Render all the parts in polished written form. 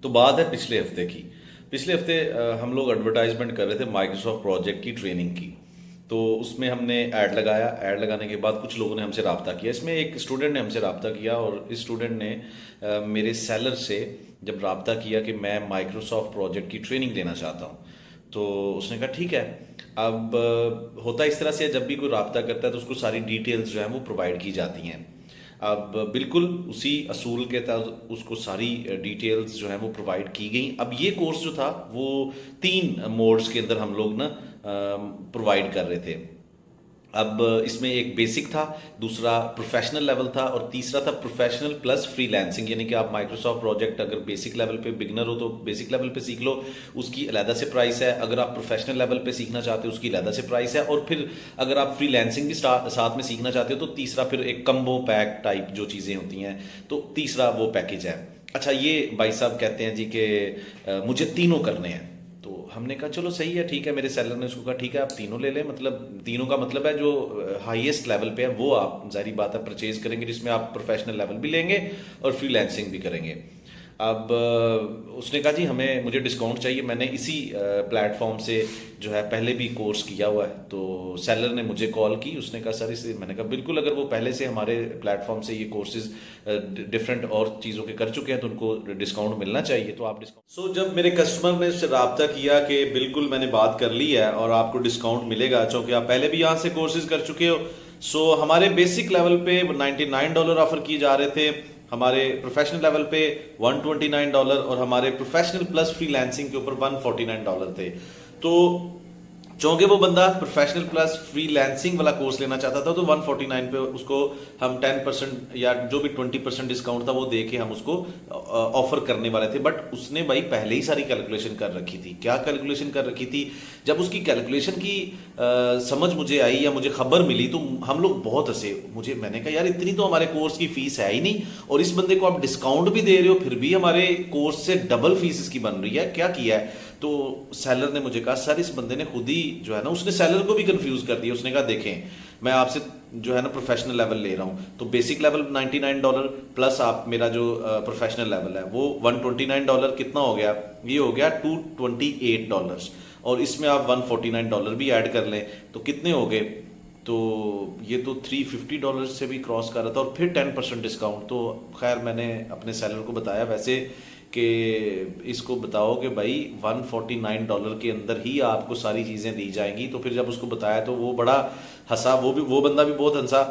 तो बात है पिछले हफ्ते की। पिछले हफ्ते हम लोग एडवर्टाइजमेंट कर रहे थे माइक्रोसॉफ्ट प्रोजेक्ट की ट्रेनिंग की। तो उसमें हमने ऐड लगाया। ऐड लगाने के बाद कुछ लोगों ने हमसे रब्ता किया। इसमें एक स्टूडेंट ने हमसे रब्ता किया और इस स्टूडेंट ने मेरे सेलर से जब रब्ता किया कि मैं माइक्रोसॉफ्ट प्रोजेक्ट की ट्रेनिंग लेना चाहता हूँ, तो उसने कहा ठीक है। अब होता इस तरह से जब भी कोई रब्ता करता है तो उसको सारी डिटेल्स जो हैं वो प्रोवाइड की जाती हैं। अब बिल्कुल उसी असूल के तहत उसको सारी डिटेल्स जो है वो प्रोवाइड की गई। अब ये कोर्स जो था वो 3 मोड्स के अंदर हम लोग ना प्रोवाइड कर रहे थे। अब इसमें एक बेसिक था, दूसरा प्रोफेशनल लेवल था और तीसरा था प्रोफेशनल प्लस फ्रीलांसिंग। यानी कि आप माइक्रोसॉफ्ट प्रोजेक्ट अगर बेसिक लेवल पे बिगनर हो तो बेसिक लेवल पे सीख लो, उसकी अलहदा से प्राइस है। अगर आप प्रोफेशनल लेवल पे सीखना चाहते हो उसकी अलहदा से प्राइस है। और फिर अगर आप फ्रीलांसिंग भी साथ में सीखना चाहते हो तो तीसरा फिर एक कम्बो पैक टाइप जो चीज़ें होती हैं, तो तीसरा वो पैकेज है। अच्छा, ये भाई साहब कहते हैं जी कि मुझे तीनों करने हैं। तो हमने कहा चलो सही है, ठीक है। मेरे सेलर ने उसको कहा ठीक है आप तीनों ले लें। मतलब तीनों का मतलब है जो हाईएस्ट लेवल पे है वो आप जाहिर बात है परचेज करेंगे, जिसमें आप प्रोफेशनल लेवल भी लेंगे और फ्रीलांसिंग भी करेंगे। अब उसने कहा जी मुझे डिस्काउंट चाहिए। मैंने इसी प्लेटफॉर्म से जो है पहले भी कोर्स किया हुआ है। तो सेलर ने मुझे कॉल की, उसने कहा सर इसे। मैंने कहा बिल्कुल, अगर वो पहले से हमारे प्लेटफॉर्म से ये कोर्सेज डिफरेंट और चीज़ों के कर चुके हैं तो उनको डिस्काउंट मिलना चाहिए। तो आप डिस्काउंट जब मेरे कस्टमर ने उससे रब्ता किया कि बिल्कुल मैंने बात कर ली है और आपको डिस्काउंट मिलेगा क्योंकि आप पहले भी यहाँ से कोर्सेज कर चुके हो। हमारे बेसिक लेवल पे $99 ऑफर किए जा रहे थे, हमारे प्रोफेशनल लेवल पे $129 और हमारे प्रोफेशनल प्लस फ्रीलांसिंग के ऊपर $149 थे। तो चूंकि वो बंदा प्रोफेशनल प्लस फ्रीलांसिंग वाला कोर्स लेना चाहता था तो 149 पे उसको हम 10% या जो भी 20% डिस्काउंट था वो दे के हम उसको ऑफर करने वाले थे। बट उसने भाई पहले ही सारी कैलकुलेशन कर रखी थी। क्या कैलकुलेशन कर रखी थी? जब उसकी कैलकुलेशन की समझ मुझे आई या मुझे खबर मिली तो हम लोग बहुत हंसे। मैंने कहा यार इतनी तो हमारे कोर्स की फीस है ही नहीं और इस बंदे को आप डिस्काउंट भी दे रहे हो, फिर भी हमारे कोर्स से डबल फीस इसकी बन रही है, क्या किया है? तो सेलर ने मुझे कहा सर इस बंदे ने खुद ही जो है ना, उसने सेलर को भी कंफ्यूज कर दिया। उसने कहा देखें मैं आपसे जो है ना प्रोफेशनल लेवल ले रहा हूँ तो बेसिक लेवल $99 प्लस आप मेरा जो प्रोफेशनल लेवल है वो $129। कितना हो गया? ये हो गया $228 और इसमें आप $149 भी ऐड कर लें तो कितने हो गए? तो ये तो $350 से भी क्रॉस कर रहा था और फिर 10% डिस्काउंट। तो खैर मैंने अपने सेलर को बताया वैसे कि इसको बताओ कि भाई $149 के अंदर ही आपको सारी चीज़ें दी जाएंगी। तो फिर जब उसको बताया तो वो बड़ा हंसा, वो बंदा भी बहुत हंसा।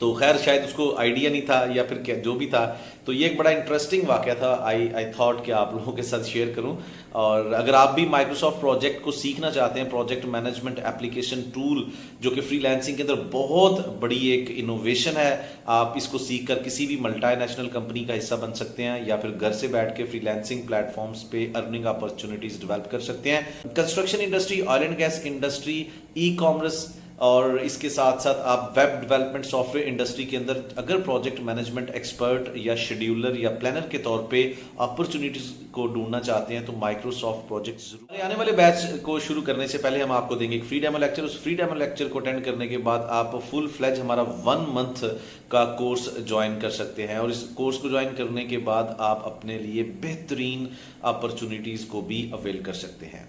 तो खैर शायद उसको आइडिया नहीं था या फिर क्या जो भी था। तो ये एक बड़ा इंटरेस्टिंग वाकया था। आई थॉट कि आप लोगों के साथ शेयर करूं। और अगर आप भी माइक्रोसॉफ्ट प्रोजेक्ट को सीखना चाहते हैं, प्रोजेक्ट मैनेजमेंट एप्लीकेशन टूल जो कि फ्रीलांसिंग के अंदर बहुत बड़ी एक इनोवेशन है, आप इसको सीख कर किसी भी मल्टीनेशनल कंपनी का हिस्सा बन सकते हैं या फिर घर से बैठ के फ्रीलांसिंग प्लेटफॉर्म्स पे अर्निंग अपॉर्चुनिटीज डेवलप कर सकते हैं। Construction industry, oil and gas industry, e commerce और इसके साथ साथ आप वेब डेवलपमेंट सॉफ्टवेयर इंडस्ट्री के अंदर अगर प्रोजेक्ट मैनेजमेंट एक्सपर्ट या शेड्यूलर या प्लानर के तौर पे अपॉर्चुनिटीज को ढूंढना चाहते हैं तो माइक्रोसॉफ्ट प्रोजेक्ट जरूर। आने वाले बैच को शुरू करने से पहले हम आपको देंगे एक फ्री डेमो लेक्चर। उस फ्री डेमो लेक्चर को अटेंड करने के बाद आप फुल फ्लेज हमारा 1 मंथ का कोर्स ज्वाइन कर सकते हैं और इस कोर्स को ज्वाइन करने के बाद आप अपने लिए बेहतरीन अपॉर्चुनिटीज को भी अवेल कर सकते हैं।